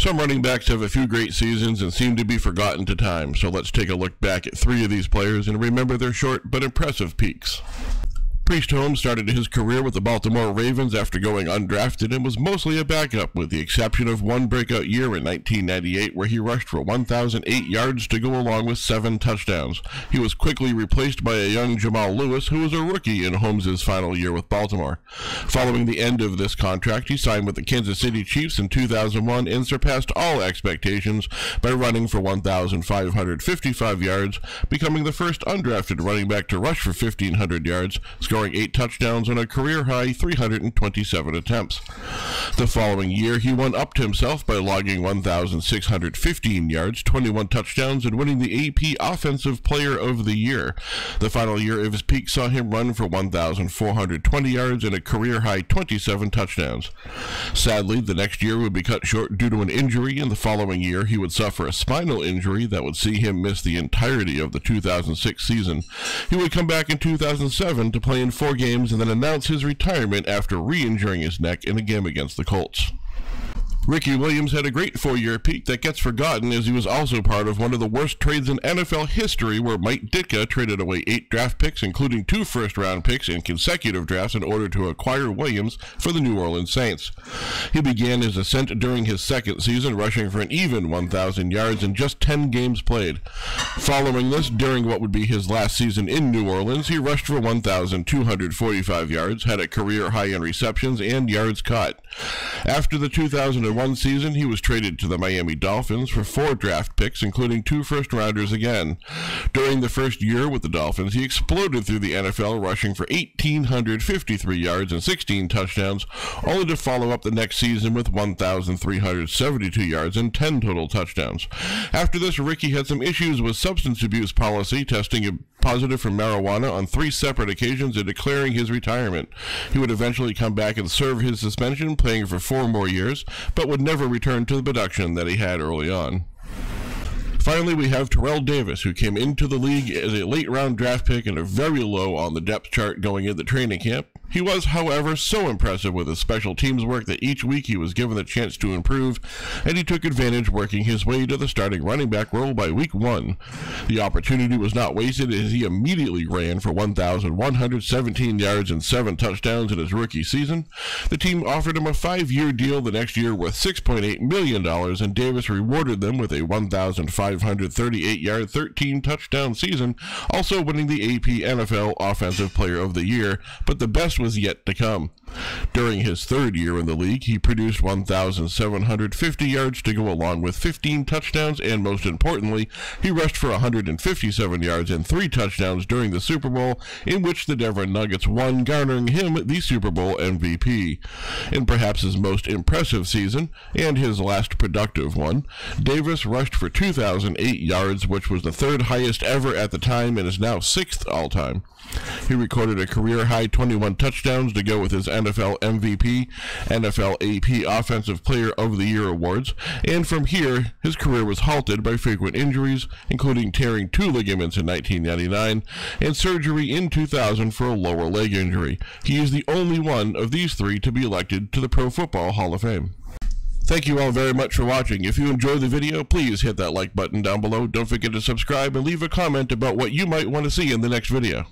Some running backs have a few great seasons and seem to be forgotten to time, so let's take a look back at 3 of these players and remember their short but impressive peaks. Priest Holmes started his career with the Baltimore Ravens after going undrafted and was mostly a backup, with the exception of one breakout year in 1998 where he rushed for 1,008 yards to go along with 7 touchdowns. He was quickly replaced by a young Jamal Lewis, who was a rookie in Holmes' final year with Baltimore. Following the end of this contract, he signed with the Kansas City Chiefs in 2001 and surpassed all expectations by running for 1,555 yards, becoming the first undrafted running back to rush for 1,500 yards, scoring 8 touchdowns on a career-high 327 attempts. The following year, he one-upped himself by logging 1,615 yards, 21 touchdowns, and winning the AP Offensive Player of the Year. The final year of his peak saw him run for 1,420 yards and a career-high 27 touchdowns. Sadly, the next year would be cut short due to an injury, and the following year he would suffer a spinal injury that would see him miss the entirety of the 2006 season. He would come back in 2007 to play in 4 games and then announce his retirement after re-injuring his neck in a game against the Colts. Ricky Williams had a great 4-year peak that gets forgotten, as he was also part of one of the worst trades in NFL history, where Mike Ditka traded away 8 draft picks, including 2 first-round picks in consecutive drafts, in order to acquire Williams for the New Orleans Saints. He began his ascent during his second season, rushing for an even 1,000 yards in just 10 games played. Following this, during what would be his last season in New Orleans, he rushed for 1,245 yards, had a career high in receptions and yards caught. After the 2001 season, he was traded to the Miami Dolphins for 4 draft picks, including 2 first-rounders again. During the first year with the Dolphins, he exploded through the NFL, rushing for 1,853 yards and 16 touchdowns, only to follow up the next season with 1,372 yards and 10 total touchdowns. After this, Ricky had some issues with substance abuse policy, testing positive for marijuana on 3 separate occasions and declaring his retirement. He would eventually come back and serve his suspension, playing for 4 more years, but would never return to the production that he had early on. Finally, we have Terrell Davis, who came into the league as a late-round draft pick and a very low on the depth chart going into training camp. He was, however, so impressive with his special teams work that each week he was given the chance to improve, and he took advantage, working his way to the starting running back role by week 1. The opportunity was not wasted, as he immediately ran for 1,117 yards and 7 touchdowns in his rookie season. The team offered him a 5-year deal the next year worth $6.8 million, and Davis rewarded them with a 1,538-yard, 13-touchdown season, also winning the AP NFL Offensive Player of the Year, but the best was yet to come. During his 3rd year in the league, he produced 1,750 yards to go along with 15 touchdowns, and most importantly, he rushed for 157 yards and 3 touchdowns during the Super Bowl, in which the Denver Nuggets won, garnering him the Super Bowl MVP. In perhaps his most impressive season, and his last productive one, Davis rushed for 2,008 yards, which was the 3rd highest ever at the time and is now 6th all-time. He recorded a career-high 21 touchdowns to go with his NFL MVP, NFL AP Offensive Player of the Year awards, and from here, his career was halted by frequent injuries, including tearing 2 ligaments in 1999 and surgery in 2000 for a lower leg injury. He is the only one of these 3 to be elected to the Pro Football Hall of Fame. Thank you all very much for watching. If you enjoyed the video, please hit that like button down below. Don't forget to subscribe and leave a comment about what you might want to see in the next video.